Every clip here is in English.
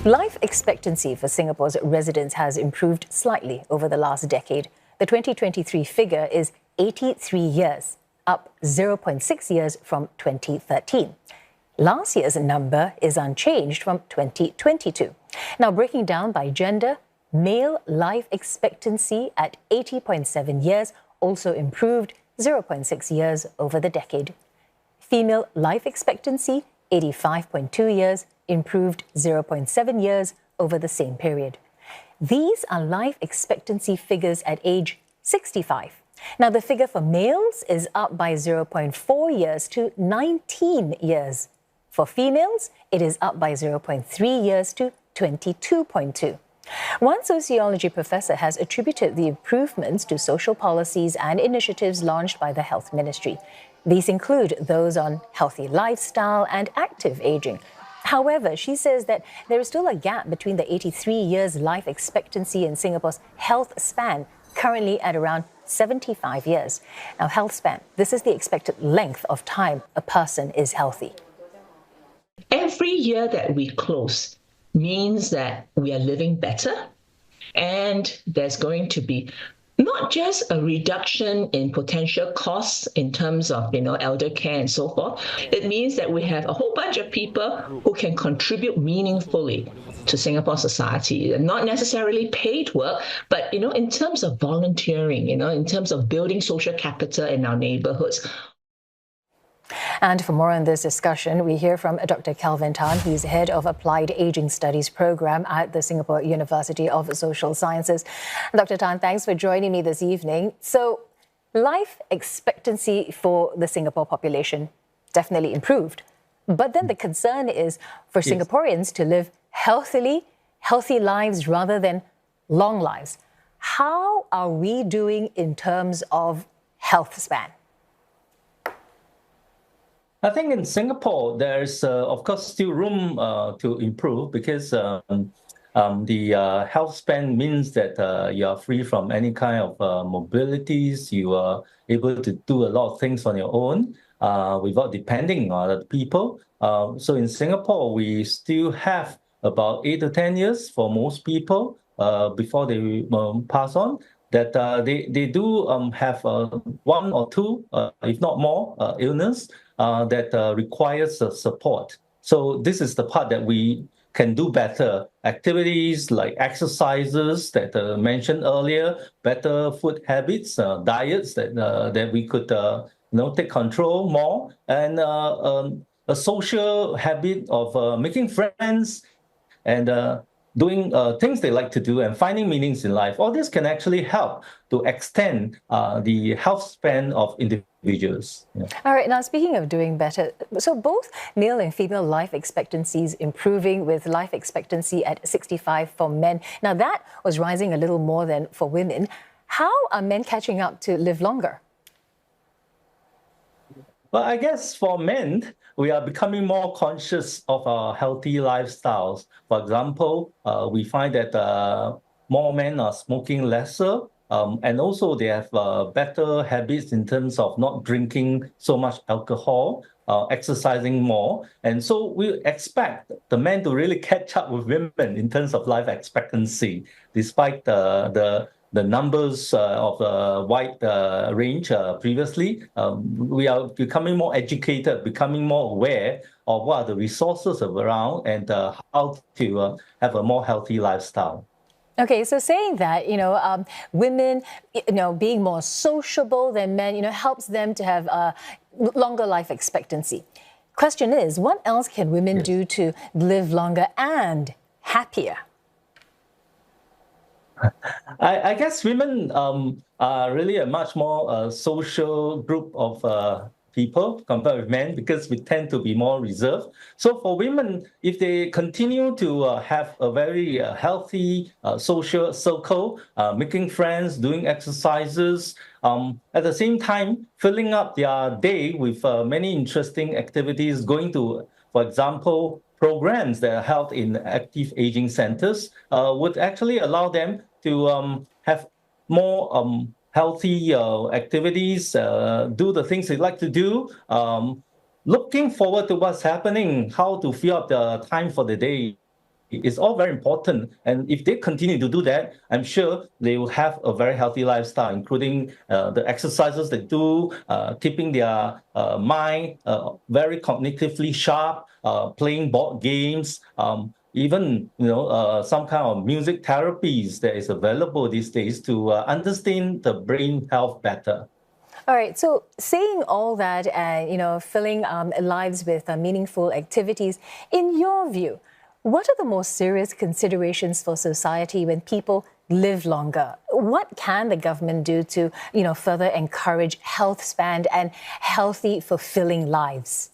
Life expectancy for Singapore's residents has improved slightly over the last decade. The 2023 figure is 83 years, up 0.6 years from 2013. Last year's number is unchanged from 2022. Now, breaking down by gender, male life expectancy at 80.7 years also improved 0.6 years over the decade. Female life expectancy, 85.2 years, improved 0.7 years over the same period. These are life expectancy figures at age 65. Now, the figure for males is up by 0.4 years to 19 years. For females, it is up by 0.3 years to 22.2. One sociology professor has attributed the improvements to social policies and initiatives launched by the Health Ministry. These include those on healthy lifestyle and active aging. However, she says that there is still a gap between the 83 years life expectancy in Singapore's health span, currently at around 75 years. Now, health span, this is the expected length of time a person is healthy. Every year that we close means that we are living better, and there's going to be not just a reduction in potential costs in terms of, elder care and so forth. It means that we have a whole bunch of people who can contribute meaningfully to Singapore society, not necessarily paid work, but, in terms of volunteering, in terms of building social capital in our neighborhoods. And for more on this discussion, we hear from Dr. Kelvin Tan. He's head of Applied Aging Studies program at the Singapore University of Social Sciences. Dr. Tan, thanks for joining me this evening. So, life expectancy for the Singapore population definitely improved. But then the concern is for Singaporeans to live healthy lives rather than long lives. How are we doing in terms of health span? I think in Singapore, there's, of course, still room to improve because the health span means that you are free from any kind of mobilities. You are able to do a lot of things on your own without depending on other people. So in Singapore, we still have about 8 to 10 years for most people before they pass on. That they do have one or two, if not more, illness that requires support. So this is the part that we can do better. Activities like exercises that mentioned earlier, better food habits, diets that we could take control more, and a social habit of making friends and doing things they like to do and finding meanings in life. All this can actually help to extend the health span of individuals. Yeah. All right, now speaking of doing better, so both male and female life expectancies improving, with life expectancy at 65 for men. Now that was rising a little more than for women. How are men catching up to live longer? Well, I guess for men, we are becoming more conscious of our healthy lifestyles. For example, we find that more men are smoking lesser, and also they have better habits in terms of not drinking so much alcohol, exercising more. And so we expect the men to really catch up with women in terms of life expectancy, despite the numbers of the wide range previously. We are becoming more educated, becoming more aware of what are the resources around and how to have a more healthy lifestyle. Okay, so saying that, women, being more sociable than men, helps them to have longer life expectancy. Question is, what else can women do to live longer and happier? I guess women are really a much more social group of people compared with men, because we tend to be more reserved. So for women, if they continue to have a very healthy social circle, making friends, doing exercises, at the same time, filling up their day with many interesting activities, going to, for example, programs that are held in active aging centers, would actually allow them to have more healthy activities, do the things they like to do, looking forward to what's happening, how to fill up the time for the day. It's all very important. And if they continue to do that, I'm sure they will have a very healthy lifestyle, including the exercises they do, keeping their mind very cognitively sharp, playing board games, even some kind of music therapies that is available these days to understand the brain health better. All right. So saying all that and, filling lives with meaningful activities, in your view, what are the most serious considerations for society when people live longer? What can the government do to, further encourage health span and healthy, fulfilling lives?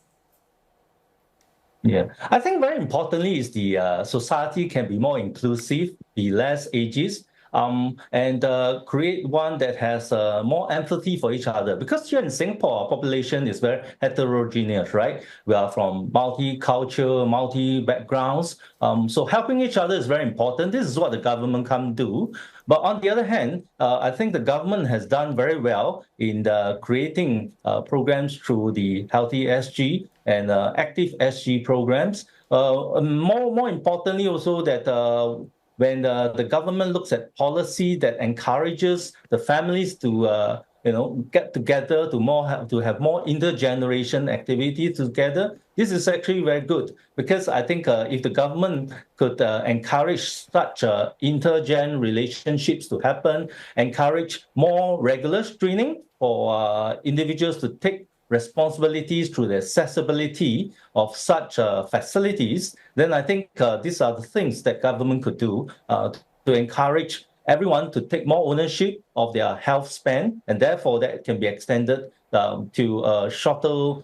Yeah, I think very importantly is the society can be more inclusive, be less ageist, and create one that has more empathy for each other. Because here in Singapore, our population is very heterogeneous, right? We are from multi-cultural, multi-backgrounds. So helping each other is very important. This is what the government can do. But on the other hand, I think the government has done very well in creating programs through the Healthy SG and Active SG programs. More importantly, also that when the government looks at policy that encourages the families to get together to have more intergeneration activity together, this is actually very good, because I think if the government could encourage such intergen relationships to happen, encourage more regular screening for individuals to take responsibilities through the accessibility of such facilities, then I think these are the things that government could do to encourage everyone to take more ownership of their health span, and therefore that can be extended to a shorter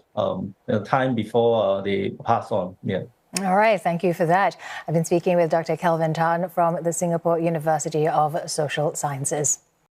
time before they pass on. Yeah. All right, thank you for that. I've been speaking with Dr. Kelvin Tan from the Singapore University of Social Sciences.